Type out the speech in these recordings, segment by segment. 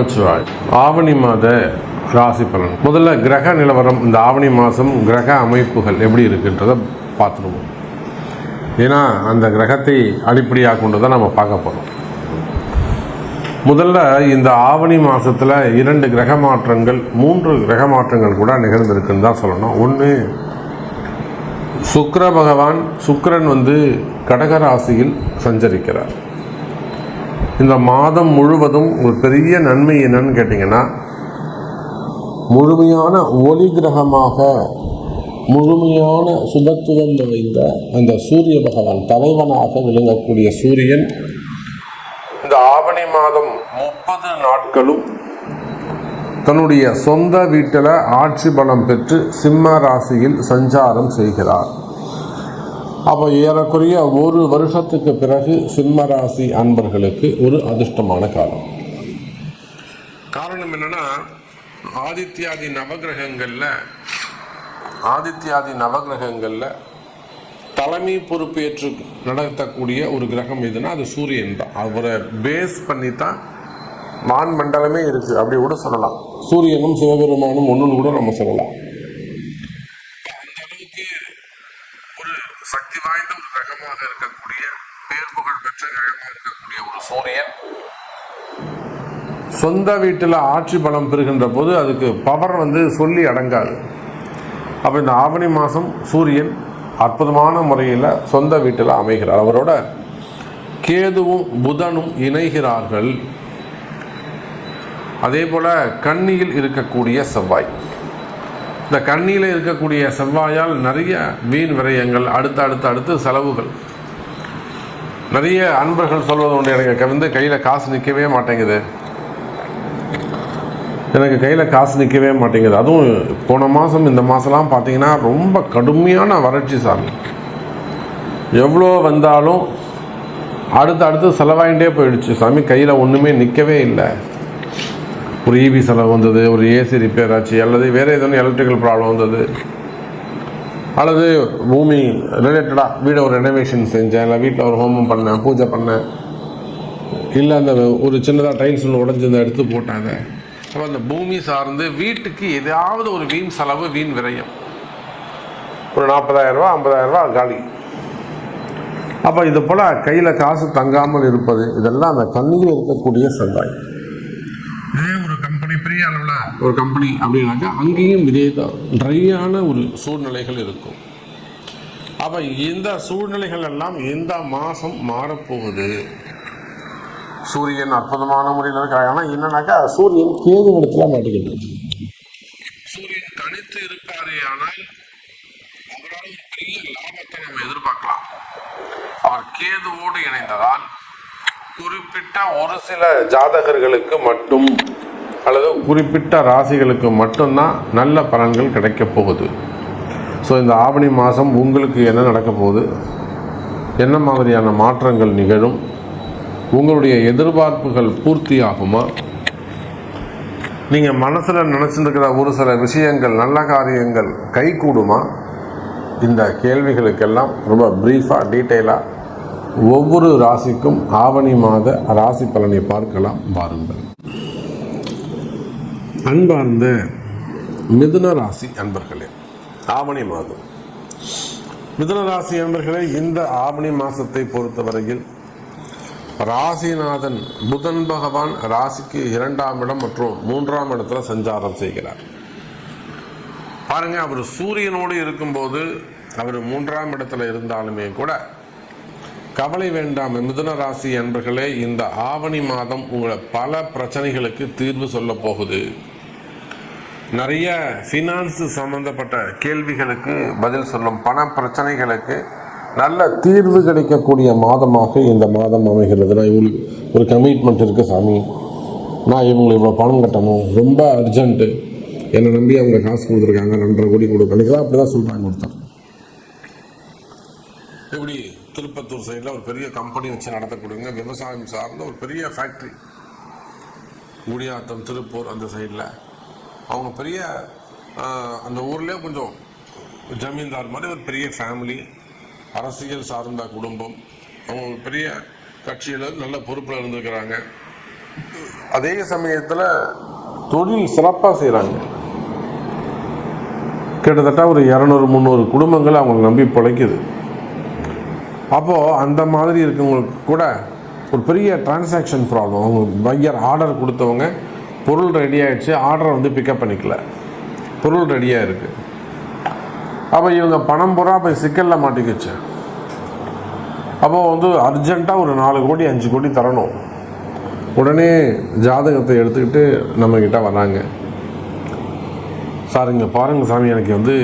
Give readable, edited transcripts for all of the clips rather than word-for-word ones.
நமச்சிவாய். ஆவணி மாத ராசி பலன். முதல்ல கிரக நிலவரம், இந்த ஆவணி மாதம் கிரக அமைப்புகள் எப்படி இருக்குன்றதை பார்த்துருவோம். ஏன்னா அந்த கிரகத்தை அடிப்படையாக கொண்டு தான் நம்ம பார்க்க போகிறோம். முதல்ல இந்த ஆவணி மாதத்தில் 2 கிரக மாற்றங்கள் 3 கிரக மாற்றங்கள் கூட நிகழ்ந்திருக்குன்னு தான் சொல்லணும். ஒன்று, சுக்கிர பகவான் சுக்கிரன் கடக ராசியில் சஞ்சரிக்கிறார். இந்த மாதம் முழுவதும் ஒரு பெரிய நன்மை என்னன்னு கேட்டிங்கன்னா, முழுமையான ஒளி கிரகமாக முழுமையான சுபத்துவம் நிறைந்த அந்த சூரிய பகவான் தலைவனாக விளங்கக்கூடிய சூரியன் இந்த ஆவணி மாதம் 30 நாட்களும் தன்னுடைய சொந்த வீட்டில் ஆட்சி பலம் பெற்று சிம்ம ராசியில் சஞ்சாரம் செய்கிறார். அப்போ ஏறக்குறைய 1 வருஷத்துக்கு பிறகு சிம்ம ராசி அன்பர்களுக்கு ஒரு அதிர்ஷ்டமான காலம். காரணம் என்னன்னா, ஆதித்யாதி நவகிரகங்கள்ல தலைமை பொறுப்பேற்று நடத்தக்கூடிய ஒரு கிரகம் எதுனா அது சூரியன் தான். அவரை பேஸ் பண்ணி தான் வான் மண்டலமே இருக்கு, அப்படி கூட சொல்லலாம். சூரியனும் சிவபெருமானும் ஒன்றுன்னு கூட நம்ம சொல்லலாம். ஒரு சக்தி வாய்ந்த ஒரு கிரகமாக இருக்கக்கூடிய, பேர் புகழ் பெற்ற கிரகமாக இருக்கக்கூடிய ஒரு சூரியன் சொந்த வீட்டில் ஆட்சி பலம் பெறுகின்ற போது அதுக்கு பவர் சொல்லி அடங்காது. அப்போ இந்த ஆவணி மாதம் சூரியன் அற்புதமான முறையில் சொந்த வீட்டில் அமைகிறார். அவரோட கேதுவும் புதனும் இணைகிறார்கள். அதே போல் கன்னியில் இருக்கக்கூடிய செவ்வாய், இந்த கண்ணியில் இருக்கக்கூடிய செவ்வாயால் நிறைய வீண் விரயங்கள், அடுத்து செலவுகள். நிறைய அன்பர்கள் சொல்வது உண்டு, எனக்கு கையில் காசு நிற்கவே மாட்டேங்குது, அதுவும் போன மாதம் இந்த மாதம்லாம் பார்த்தீங்கன்னா ரொம்ப கடுமையான வறட்சி சாமி. எவ்வளோ வந்தாலும் அடுத்து செலவாயிட்டே போயிடுச்சு சாமி, கையில் ஒன்றுமே நிற்கவே இல்லை. ஒரு ஈவி செலவு வந்தது, ஒரு ஏசி ரிப்பேர் ஆச்சு, அல்லது வேறு ஏதோ எலக்ட்ரிக்கல் ப்ராப்ளம் வந்தது, அல்லது பூமி ரிலேட்டடாக வீடை ஒரு ரெனோவேஷன் செஞ்சேன், இல்லை வீட்டில் ஒரு ஹோமம் பண்ணேன், பூஜை பண்ணேன், இல்லை அந்த ஒரு சின்னதாக டைல்ஸ் ஒன்று உடஞ்சிருந்த எடுத்து போட்டாங்க. அப்போ அந்த பூமி சார்ந்து வீட்டுக்கு ஏதாவது ஒரு வீண் செலவு, வீண் விரயம், ஒரு 40,000 ரூபா 50,000 ரூபா காலி. அப்போ இது போல் கையில் காசு தங்காமல் இருப்பது, இதெல்லாம் அந்த கண்ணியில் இருக்கக்கூடிய செவ்வாய். ஒரு கம்பெனி, பெரிய அளவில் ஒரு கம்பெனி அப்படின்னாக்கா அங்கேயும் இதே தான் ட்ரையான ஒரு சூழ்நிலைகள் இருக்கும். அப்போ இந்த சூழ்நிலைகள் எல்லாம் இந்த மாதம் மாறப்போகுது. சூரியன் அற்புதமான முறையில் இருக்கிறாங்க. ஆனால் என்னன்னாக்கா சூரியன் கேது இடத்துல மாட்டிக்கிட்டு, சூரியன் தனித்து இருப்பாரே ஆனால் அவரால் ஒரு பெரிய லாபத்தை நம்ம எதிர்பார்க்கலாம். அவர் கேதுவோடு இணைந்ததால் குறிப்பிட்ட ஒரு சில ஜாதகர்களுக்கு மட்டும் அல்லது குறிப்பிட்ட ராசிகளுக்கு மட்டும்தான் நல்ல பலன்கள் கிடைக்கப் போகுது. ஸோ இந்த ஆவணி மாதம் உங்களுக்கு என்ன நடக்க போகுது, என்ன மாதிரியான மாற்றங்கள் நிகழும், உங்களுடைய எதிர்பார்ப்புகள் பூர்த்தி ஆகுமா, நீங்கள் மனசில் நினச்சிருக்கிற ஒரு சில விஷயங்கள், நல்ல காரியங்கள் கைகூடுமா, இந்த கேள்விகளுக்கெல்லாம் ரொம்ப ப்ரீஃபாக டீட்டெயிலாக ஒவ்வொரு ராசிக்கும் ஆவணி மாத ராசி பலனை பார்க்கலாம் வாருங்கள். அன்பார்ந்த மிதுன ராசி அன்பர்களே, ஆவணி மாதம் மிதுன ராசி அன்பர்களே, இந்த ஆவணி மாதத்தை பொறுத்தவரையில் ராசிநாதன் புதன் பகவான் ராசிக்கு 2ஆம் இடம் மற்றும் 3ஆம் இடத்துல சஞ்சாரம் செய்கிறார். பாருங்க, அவர் சூரியனோடு இருக்கும்போது அவர் 3ஆம் இடத்துல இருந்தாலுமே கூட கவலை வேண்டாம் மிதுன ராசி அன்பர்களே. இந்த ஆவணி மாதம் உங்களை பல பிரச்சனைகளுக்கு தீர்வு சொல்ல போகுது. நிறைய ஃபினான்ஸ் சம்பந்தப்பட்ட கேள்விகளுக்கு பதில் சொல்லும், பண பிரச்சனைகளுக்கு நல்ல தீர்வு கிடைக்கக்கூடிய மாதமாக இந்த மாதம் அமைகிறது. நான் இவங்களுக்கு ஒரு கமிட்மெண்ட் இருக்குது சாமி, நான் இவங்களுக்கு இவ்வளோ பணம் கட்டணும், ரொம்ப அர்ஜென்ட்டு, என்னை நம்பி அவங்க காசு கொடுத்துருக்காங்க, 2.5 கோடி கொடுக்கலாம், அப்படி தான் சொல்கிறாங்க ஒருத்தர். இப்படி திருப்பத்தூர் சைடில் ஒரு பெரிய கம்பெனி வச்சு நடத்தக்கூடியவங்க, விவசாயம் சார்ந்த ஒரு பெரிய ஃபேக்ட்ரி, குடியாத்தம் திருப்பூர் அந்த சைடில் அவங்க பெரிய அந்த ஊர்லேயே கொஞ்சம் ஜமீன்தார் மாதிரி ஒரு பெரிய ஃபேமிலி, அரசியல் சார்ந்த குடும்பம், அவங்க ஒரு பெரிய கட்சியில் நல்ல பொறுப்பில் இருந்திருக்கிறாங்க. அதே சமயத்தில் தொழில் சிறப்பாக செய்கிறாங்க. கிட்டத்தட்ட ஒரு 200-300 குடும்பங்கள் அவங்களை நம்பி பிழைக்குது. அப்போது அந்த மாதிரி இருக்கவங்களுக்கு கூட ஒரு பெரிய டிரான்சாக்ஷன் ப்ராப்ளம். அவங்க பையர் ஆர்டர் கொடுத்தவங்க பொருள் ரெடி ஆகிடுச்சு, ஆர்டரை வந்து பிக்கப் பண்ணிக்கல, பொருள் ரெடியாக இருக்குது. அப்போ இவங்க பணம் பூரா போய் சிக்கலில் மாட்டிக்கிச்சு. அப்போது வந்து அர்ஜெண்ட்டாக ஒரு 4 கோடி 5 கோடி தரணும். உடனே ஜாதகத்தை எடுத்துக்கிட்டு நம்மக்கிட்ட வராங்க. சார் இங்கே பாருங்கள் சாமி, எனக்கு வந்து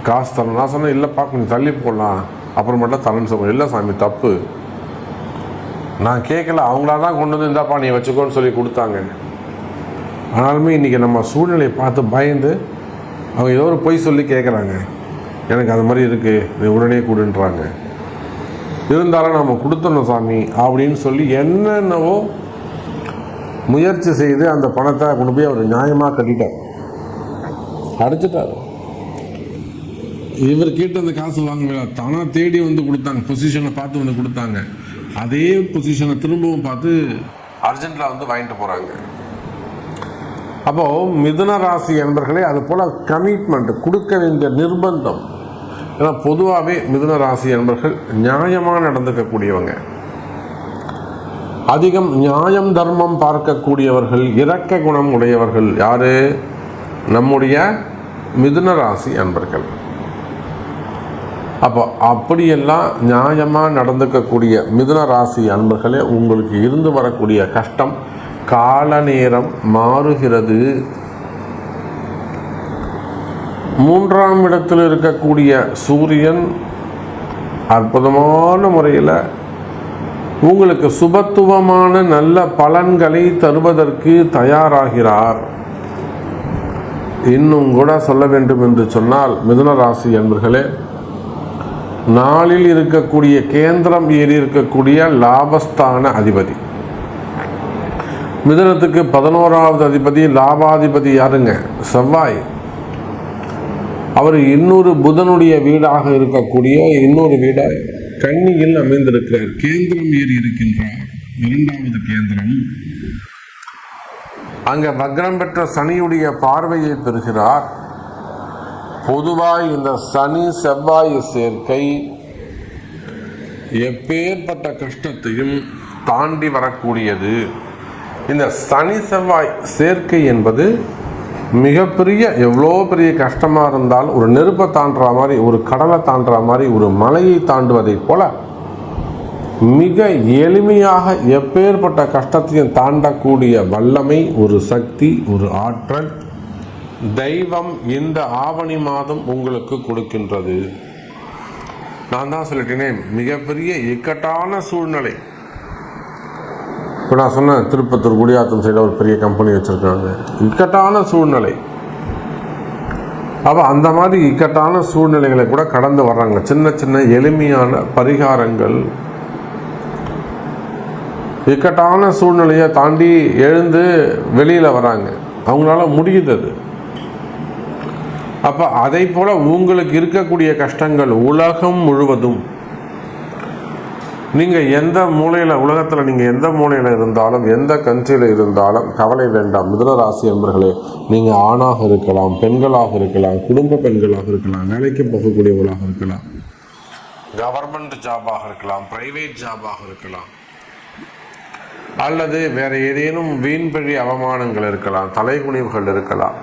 காசு தரணும். நான் சொன்னேன், இல்லைப்பா கொஞ்சம் தள்ளி போடலாம், அப்புறமேட்டா தரேன்னு சொல்லுவேன். இல்லை சாமி தப்பு, நான் கேட்கல, அவங்களா தான் கொண்டு வந்து இந்தாப்பா நீ வச்சுக்கோன்னு சொல்லி கொடுத்தாங்க. ஆனாலுமே இன்றைக்கி நம்ம சூழ்நிலையை பார்த்து பயந்து அவங்க ஏதோ ஒரு பொய் சொல்லி கேட்குறாங்க, எனக்கு அது மாதிரி இருக்குது நீ உடனே கொடுன்றாங்க. இருந்தாலும் நம்ம கொடுத்தணும் சாமி அப்படின்னு சொல்லி என்னென்னவோ முயற்சி செய்து அந்த பணத்தை கொண்டு போய் அவர் நியாயமாக கட்டிட்டார், அடைச்சிட்டார். இவர் கேட்டு அந்த காசு வாங்கல, தானாக தேடி வந்து கொடுத்தாங்க, பொசிஷனை பார்த்து வந்து கொடுத்தாங்க. அதே பொசிஷனை திரும்பவும் பார்த்து அர்ஜென்ட்டில் வந்து வாங்கிட்டு போகிறாங்க. அப்போது மிதுன ராசி என்பர்களே அது போல் கமிட்மெண்ட் கொடுக்க வேண்டிய நிர்பந்தம். ஏன்னா பொதுவாகவே மிதுன ராசி என்பர்கள் நியாயமாக நடந்துக்கக்கூடியவங்க, அதிகம் நியாயம் தர்மம் பார்க்கக்கூடியவர்கள், இரக்க குணம் உடையவர்கள். யாரு? நம்முடைய மிதுன ராசி அன்பர்கள். அப்போ அப்படியெல்லாம் நியாயமாக நடந்துக்கக்கூடிய மிதுன ராசி அன்பர்களே, உங்களுக்கு இருந்து வரக்கூடிய கஷ்டம் கால நேரம் மாறுகிறது. 3ஆம் இடத்தில் இருக்கக்கூடிய சூரியன் அற்புதமான முறையில் உங்களுக்கு சுபத்துவமான நல்ல பலன்களை தருவதற்கு தயாராகிறார். இன்னும் கூட சொல்ல வேண்டும் என்று சொன்னால் மிதுன ராசி என்பர்களே, நாளில் இருக்கக்கூடிய கேந்திரம் ஏறி இருக்கக்கூடிய லாபஸ்தான அதிபதி, மிதுனத்துக்கு 11வது அதிபதி லாபாதிபதி யாருங்க? செவ்வாய். அவர் இன்னொரு புதனுடைய வீடாக இருக்கக்கூடிய இன்னொரு வீடாக கன்னியில் அமைந்திருக்கிறார். கேந்திரம் ஏறி இருக்கின்றார், 2வது கேந்திரம். அங்க வக்ரம் பெற்ற சனியுடைய பார்வையை பெறுகிறார். பொதுவாய் இந்த சனி செவ்வாய் சேர்க்கை எப்பேற்பட்ட கஷ்டத்தையும் தாண்டி வரக்கூடியது. இந்த சனி செவ்வாய் சேர்க்கை என்பது மிகப்பெரிய, எவ்வளோ பெரிய கஷ்டமாக இருந்தாலும் ஒரு நெருப்பை தாண்டுற மாதிரி, ஒரு கடலை தாண்டுற மாதிரி, ஒரு மலையை தாண்டுவதை போல மிக எளிமையாக எப்பேற்பட்ட கஷ்டத்தையும் தாண்டக்கூடிய வல்லமை, ஒரு சக்தி, ஒரு ஆற்றல் தெய்வம் இந்த ஆவணி மாதம் உங்களுக்கு கொடுக்கின்றது. நான் தான் சொல்லிட்டேனே, மிகப்பெரிய இக்கட்டான சூழ்நிலை. இப்போ நான் சொன்னேன், திருப்பத்தூர் குடியாத்தம் சைடில் ஒரு பெரிய கம்பெனி வச்சுருக்காங்க, இக்கட்டான சூழ்நிலை. அப்போ அந்த மாதிரி இக்கட்டான சூழ்நிலைகளை கூட கடந்து வர்றாங்க. சின்ன சின்ன எளிமையான பரிகாரங்கள், இக்கட்டான சூழ்நிலையை தாண்டி எழுந்து வெளியில் வராங்க, அவங்களால முடியுது அது. அப்போ அதை போல் உங்களுக்கு இருக்கக்கூடிய கஷ்டங்கள் உலகம் முழுவதும், நீங்கள் எந்த மூலையில், உலகத்தில் நீங்கள் எந்த மூலையில் இருந்தாலும், எந்த கண்ட்ரியில் இருந்தாலும் கவலை வேண்டாம் மிதுன ராசி என்பர்களே. நீங்கள் ஆணாக இருக்கலாம், பெண்களாக இருக்கலாம், குடும்ப பெண்களாக இருக்கலாம், வேலைக்கு போகக்கூடியவர்களாக இருக்கலாம், கவர்மெண்ட் ஜாபாக இருக்கலாம், பிரைவேட் ஜாபாக இருக்கலாம், அல்லது வேறு ஏதேனும் வீண்பழி அவமானங்கள் இருக்கலாம், தலைகுனிவுகள் இருக்கலாம்,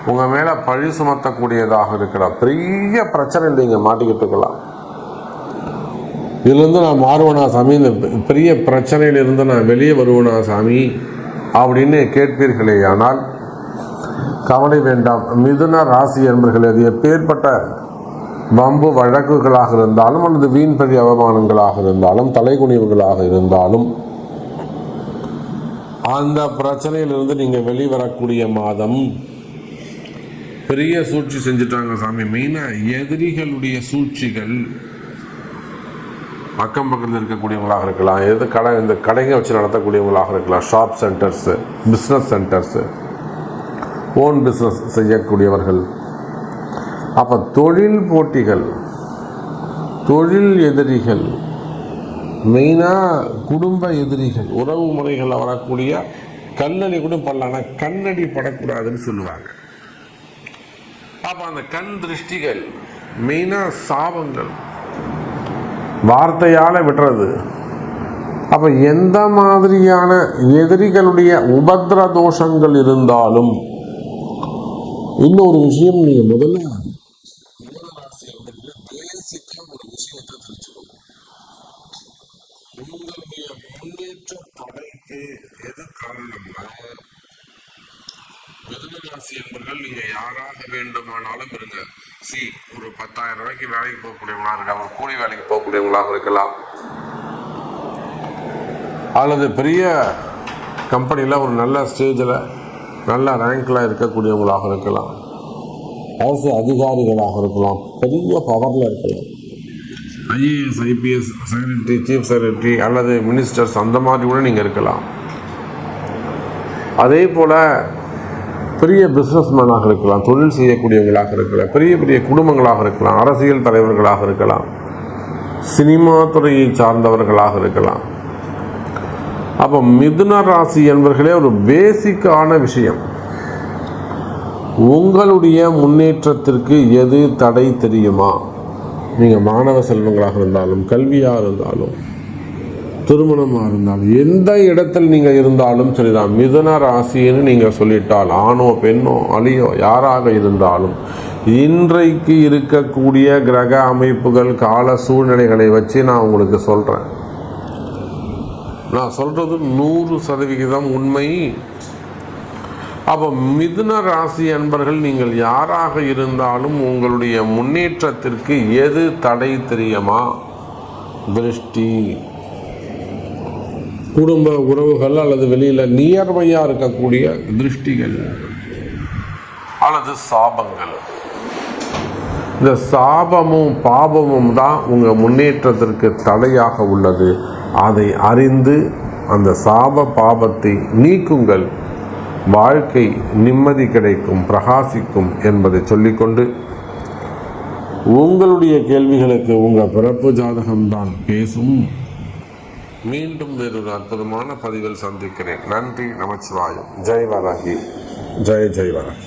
உங்கள் மேலே பழி சுமத்தக்கூடியதாக இருக்கலாம், பெரிய பிரச்சனையில் நீங்கள் மாட்டிக்கிட்டு இருக்கலாம். இதுலேருந்து நான் மாறுவனா சாமி, இந்த பெரிய பிரச்சனையிலிருந்து நான் வெளியே வருவனா சாமி அப்படின்னு கேட்பீர்களே, ஆனால் கவலை வேண்டாம் மிதுன ராசி என்பர்கள். அது எப்பேற்பட்ட வம்பு வழக்குகளாக இருந்தாலும், அல்லது வீண்பழி அவமானங்களாக இருந்தாலும், தலைகுனிவுகளாக இருந்தாலும், அந்த பிரச்சனையிலிருந்து நீங்கள் வெளிவரக்கூடிய மாதம். பெரிய சூழ்ச்சி செஞ்சுட்டாங்க சாமி, மெயினாக எதிரிகளுடைய சூழ்ச்சிகள், அக்கம் பக்கத்தில் இருக்கக்கூடியவங்களாக இருக்கலாம், இந்த கடைங்க வச்சு நடத்தக்கூடியவங்களாக இருக்கலாம், shop centres, business centres, own business செய்யக்கூடியவர்கள். அப்போ தொழில் போட்டிகள், தொழில் எதிரிகள், மெயினாக குடும்ப எதிரிகள், உறவு முறைகளில் வரக்கூடிய கல்லடி கூட படலாம்னா கண்ணடி படக்கூடாதுன்னு சொல்லுவாங்க. அப்ப அந்த கண் திருஷ்டிகள் மெயினா சாபங்கள் வார்த்தையால விடுறது. அப்ப எந்த மாதிரியான எதிரிகளுடைய உபத்திர தோஷங்கள் இருந்தாலும், இன்னொரு விஷயம் நீங்க முதல்ல ஒரு விஷயத்தை தெரிஞ்சுக்கணும். உங்களுடைய முன்னேற்ற தடைக்கு எது காரணம்னா, மிதுனராசி என்பவர்கள் நீங்க யாராக வேண்டுமானாலும் இருங்க. ஒரு 10,000 ரூபாய்க்கு வேலைக்கு போகக்கூடியவங்களா இருக்கலாம், ஒரு கூலி வேலைக்கு போகக்கூடியவங்களாக இருக்கலாம், அல்லது பெரிய கம்பெனியில் ஒரு நல்ல ஸ்டேஜில் நல்ல ரேங்கில் இருக்கக்கூடியவங்களாக இருக்கலாம், அரசு அதிகாரிகளாக இருக்கலாம், பெரிய பவரில் இருக்கலாம், IAS IPS secretary, chief secretary அல்லது மினிஸ்டர்ஸ், அந்த மாதிரி கூட நீங்கள் இருக்கலாம். அதே போல் பெரிய பிஸ்னஸ்மேனாக இருக்கலாம், தொழில் செய்யக்கூடியவங்களாக இருக்கலாம், பெரிய பெரிய குடும்பங்களாக இருக்கலாம், அரசியல் தலைவர்களாக இருக்கலாம், சினிமா துறையை சார்ந்தவர்களாக இருக்கலாம். அப்போ மிதுன ராசி என்பவர்களே ஒரு பேசிக்கான விஷயம், உங்களுடைய முன்னேற்றத்திற்கு எது தடை தெரியுமா? நீங்கள் மாணவ செல்வங்களாக இருந்தாலும், கல்வியாக இருந்தாலும், திருமணமாக இருந்தாலும், எந்த இடத்தில் நீங்கள் இருந்தாலும் சரிதான், மிதுன ராசின்னு நீங்கள் சொல்லிட்டால், ஆணோ பெண்ணோ அழியோ யாராக இருந்தாலும், இன்றைக்கு இருக்கக்கூடிய கிரக அமைப்புகள் கால சூழ்நிலைகளை வச்சு நான் உங்களுக்கு சொல்கிறேன். நான் சொல்கிறது 100% உண்மை. அப்போ மிதுன ராசி அன்பர்கள் நீங்கள் யாராக இருந்தாலும் உங்களுடைய முன்னேற்றத்திற்கு எது தடை தெரியுமா? திருஷ்டி, குடும்ப உறவுகள் அல்லது வெளியில் நியர்பையாக இருக்கக்கூடிய திருஷ்டிகள் அல்லது சாபங்கள். இந்த சாபமும் பாபமும் தான் உங்கள் முன்னேற்றத்திற்கு தடையாக உள்ளது. அதை அறிந்து அந்த சாப பாபத்தை நீக்குங்கள், வாழ்க்கை நிம்மதி கிடைக்கும், பிரகாசிக்கும் என்பதை சொல்லிக்கொண்டு, உங்களுடைய கேள்விகளுக்கு உங்கள் பிறப்பு ஜாதகம்தான் பேசும். மீண்டும் வேறொரு அற்புதமான பதிவில் சந்திக்கிறேன். நன்றி, நமச்சிவாயம். ஜெய் வராகி, ஜெய் ஜெய் வராகி.